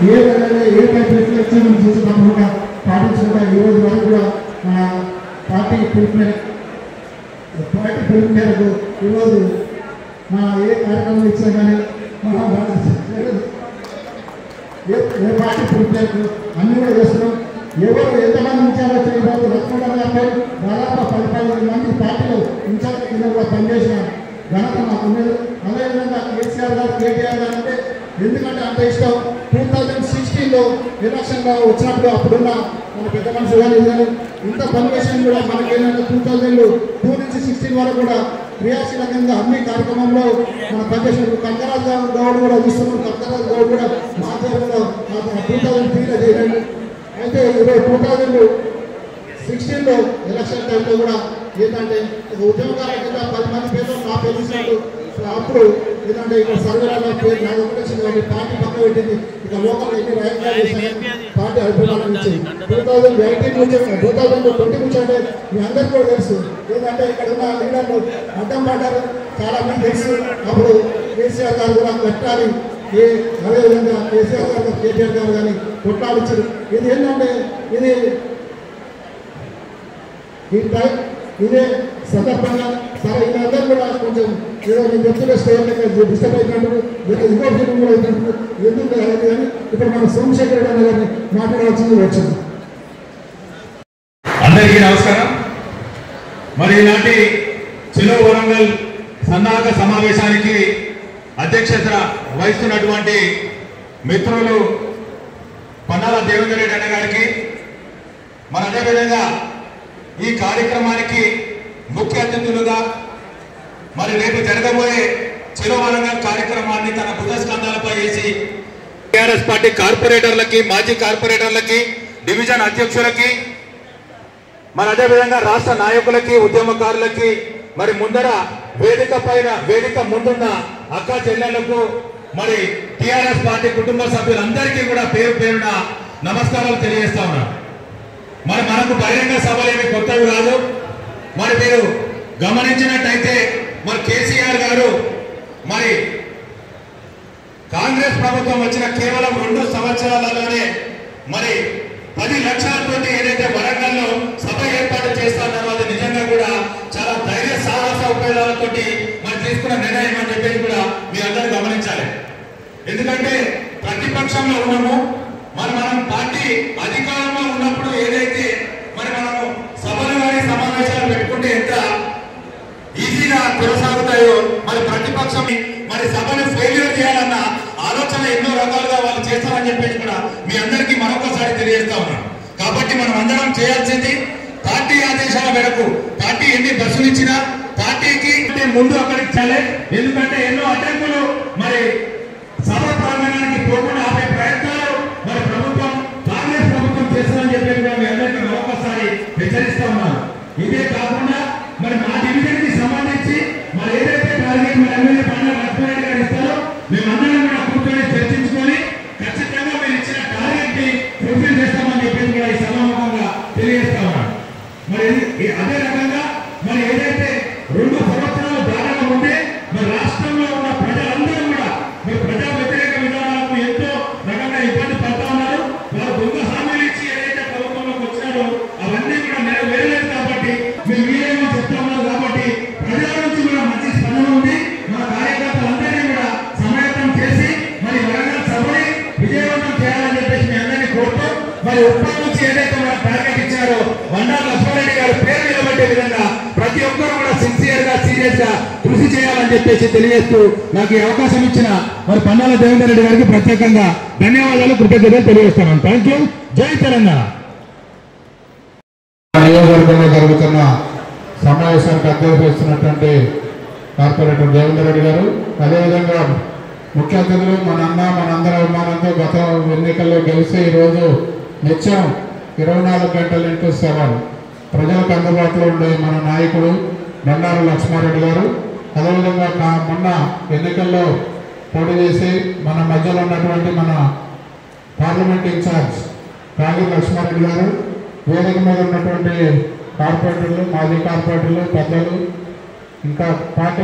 ఏ విధంగా ఏ type reflection చూసి తప్పకుండా పాటించకుండా ఈ రోజు వరకు కూడా మన పార్టీ పిలుపు మేరకు ఈరోజు మన ఏ కార్యక్రమం ఇచ్చినా కానీ మన ఏ పార్టీ పిలుపు మేరకు అన్నీ కూడా చేస్తున్నాం. ఎవరు ఎంతమంది ఇన్ఛార్జ్ తెలియదు. లక్ష్మణ్ గారు దాదాపు 15 మంది పార్టీలో ఇన్ఛార్జ్ కింద కూడా పనిచేసిన ఘనత నాకు ఉండదు. అదేవిధంగా కేసీఆర్ గారు కేటీఆర్ గారు అంటే ఎందుకంటే అంత ఇష్టం. 2016లో ఎలక్షన్లో వచ్చినప్పుడు అప్పుడున్న మన పెద్ద మనుషులు కానీ ఇంత పనిచేసిన కూడా మనకేంటంటే 2002 నుంచి 16 వరకు కూడా క్రియాశీలకంగా అన్ని కార్యక్రమంలో మనం పనిచేసినప్పుడు కంకరాజ్ గౌడ్ కూడా చూస్తున్నాం. కంకరాజ్ గౌడ్ కూడా మా ఆధ్వర్యంలో 2003లో చేయండి. అయితే 2016లో ఎలక్షన్ టైంలో కూడా ఏంటంటే ఉద్యోగాల కింద 10 మంది పేరు నా పేరు ఇచ్చినట్టు అప్పుడు ఏంటంటే ఇక్కడ సర్వేలలో పేరు నాకు ఒకటి వచ్చింది కాబట్టి పార్టీ పక్క పెట్టింది. ఇక లోకల్ ఎన్ని రాజకీయాలు పార్టీ అభిప్రాయం ఇచ్చింది. 2018 నుంచి 2020 నుంచి అంటే మీ అందరికీ కూడా తెలుసు ఏంటంటే ఇక్కడ ఉన్న లీడర్లు అడ్డం పడ్డారు. చాలా మంది తెలుసు. అప్పుడు కేసీఆర్ గారు కూడా పెట్టాలి అదేవిధంగా కేసీఆర్ గారు కేటీఆర్ గారు కానీ కొట్లాడించారు. ఇది ఏంటంటే ఇది ఇదే సందర్భంగా సరే వీళ్ళందరూ కూడా కొంచెం ఏదో నేను చెప్తున్న స్టేట్ డిస్టర్బ్ అయినప్పుడు ఇంకోటి కూడా అయినప్పుడు ఎందుకు కానీ ఇప్పుడు మన సోమశేఖర్ రెడ్డి గారిని మాట్లాడాల్సింది వచ్చింది. అందరికీ నమస్కారం. మరి ఈనాటి చెలో వరంగల్ సన్నాహక సమావేశానికి అధ్యక్షత వహిస్తున్నటువంటి మిత్రులు పన్నాల దేవేందర్ రెడ్డి అన్న గారికి, మన అదేవిధంగా ఈ కార్యక్రమానికి ముఖ్య అతిథులుగా మరి రేపు జరగబోయే చెలో వరంగల్ కార్యక్రమాన్ని తన భుజస్కంధాలపై వేసి టీఆర్ఎస్ పార్టీ కార్పొరేటర్లకి, మాజీ కార్పొరేటర్లకి, డివిజన్ అధ్యక్షులకి, మరి అదేవిధంగా రాష్ట్ర నాయకులకి, ఉద్యమకారులకి, మరి ముందర వేదిక ముందున్న అక్క చెల్లెళ్లకు, మరి టీఆర్ఎస్ పార్టీ కుటుంబ సభ్యులందరికీ కూడా పేరు పేరున నమస్కారాలు తెలియజేస్తా ఉన్నాను. మరి మనకు బహిరంగ సభలేమి కొత్తవి కాదు. మరి మీరు గమనించినట్టయితే మరి కేసీఆర్ గారు మరి కాంగ్రెస్ ప్రభుత్వం వచ్చిన కేవలం 2 సంవత్సరాలలోనే మరి 10 లక్షలతో ఏదైతే వరంగల్లో సభ ఏర్పాటు చేస్తారో అది నిజంగా కూడా చాలా ధైర్య సాహస ఉపయోగాలతో మరి తీసుకున్న నిర్ణయం అని చెప్పేసి కూడా మీ అందరూ గమనించాలి. ఎందుకంటే ప్రతిపక్షంలో ఉన్నాము. మనం పార్టీ అధికారంలో ఉన్నప్పుడు ఏదైతే మరి మనము సభలు కానీ సమావేశాలు పెట్టుకుంటే ఎంత ఈజీగా కొనసాగుతాయో మరి ప్రతిపక్షం మరి సభను ఫెయిల్యూర్ చేయాలన్న ఆలోచన ఎన్నో రకాలుగా వాళ్ళు చేస్తారని చెప్పేసి కూడా మీ అందరికీ మరొకసారి తెలియజేస్తా ఉన్నాం. కాబట్టి మనం అందరం చేయాల్సింది పార్టీ ఆదేశాల మేరకు పార్టీ ఎన్ని బస్సులు ఇచ్చినా పార్టీకి ముందు అక్కడికి చాలే. ఎందుకంటే ఎన్నో అడ్డంకులు మరి సభ ప్రాంగణానికి పోకుండా ఆపే ప్రయత్నాలు మరి ప్రభుత్వం కాంగ్రెస్ ప్రభుత్వం చేస్తుందని చెప్పేసి కూడా మీ అందరికీ మరొకసారి హెచ్చరిస్తా ఉన్నాను. ఇదే కాకుండా మరి మా డివిజన్ కి సంబంధించి మరి ఏదైతే టార్గెట్ మరి ఎమ్మెల్యే పన్నాల లక్ష్మణ్ గారు ఇస్తారో మేమందరం కూడా కూర్చొని చర్చించుకొని ఖచ్చితంగా మీరు ఇచ్చిన టార్గెట్ ని ఫుల్ఫిల్ చేస్తామని చెప్పేసి కూడా ఈ సమావేశంగా తెలియజేస్తా ఉన్నాను. మరి అదే రకంగా మరి ఏదైతే 2 సంవత్సరాలు దారుణంగా ఉంటే మరి రాష్ట్రంలో ఉన్న ప్రజలందరూ కూడా మరి ప్రజా వ్యతిరేక విధానాలకు ఎంతో రకంగా ఇబ్బంది పడతా ఉన్నారు. వారు దొంగ హామీలు ఇచ్చి ఏదైతే ప్రభుత్వంలోకి వచ్చినారో అవన్నీ కూడా నెరవేరలేదు. కాబట్టి మీరు మీరేమో చెప్తా ఉన్నారు. కాబట్టి ప్రజల నుంచి కూడా మంచి స్పందన ఉంది. మన కార్యకర్తలందరినీ కూడా సమాయత్తం చేసి మరి వరంగల్ సభని విజయవంతం చేయాలని చెప్పేసి మీ అందరినీ కోరుతూ మరి ఉప్పల్ నుంచి ఏదైతే మన టార్గెట్ ఇచ్చారో వండా లక్ష్మారెడ్డి గారు పేరు నిలబట్టే విధంగా ప్రతి ఒక్కరు కూడా సిన్సియర్ గా సీరియస్ గా కృషి చేయాలని చెప్పేసి తెలియజేస్తూ నాకు ఈ అవకాశం ఇచ్చిన మరి పన్నాల దేవేందర్ రెడ్డి గారికి ప్రత్యేకంగా ధన్యవాదాలు, కృతజ్ఞతలు తెలియజేస్తున్నాను. Thank you. జై తెలంగాణ. నియోజకవర్గంలో జరుగుతున్న సమావేశానికి అధ్యక్షత వహిస్తున్నటువంటి కార్పొరేటర్ దేవేందర్ రెడ్డి గారు, అదేవిధంగా ముఖ్య అతిథులు మనందరి అభిమానంతో గత ఎన్నికల్లో గెలిచి ఈరోజు నిత్యం 24 గంటల ఇంటూ 7 ప్రజలకు అందుబాటులో ఉండే మన నాయకుడు బండారు లక్ష్మారెడ్డి గారు, అదేవిధంగా మొన్న ఎన్నికల్లో పోటీ చేసి మన మధ్యలో ఉన్నటువంటి మన పార్లమెంట్ ఇన్ఛార్జ్ రాగి లక్ష్మారెడ్డి గారు, వేదిక మీద ఉన్నటువంటి కార్పొరేటర్లు, మాజీ కార్పొరేటర్లు, పెద్దలు, ఇంకా పార్టీ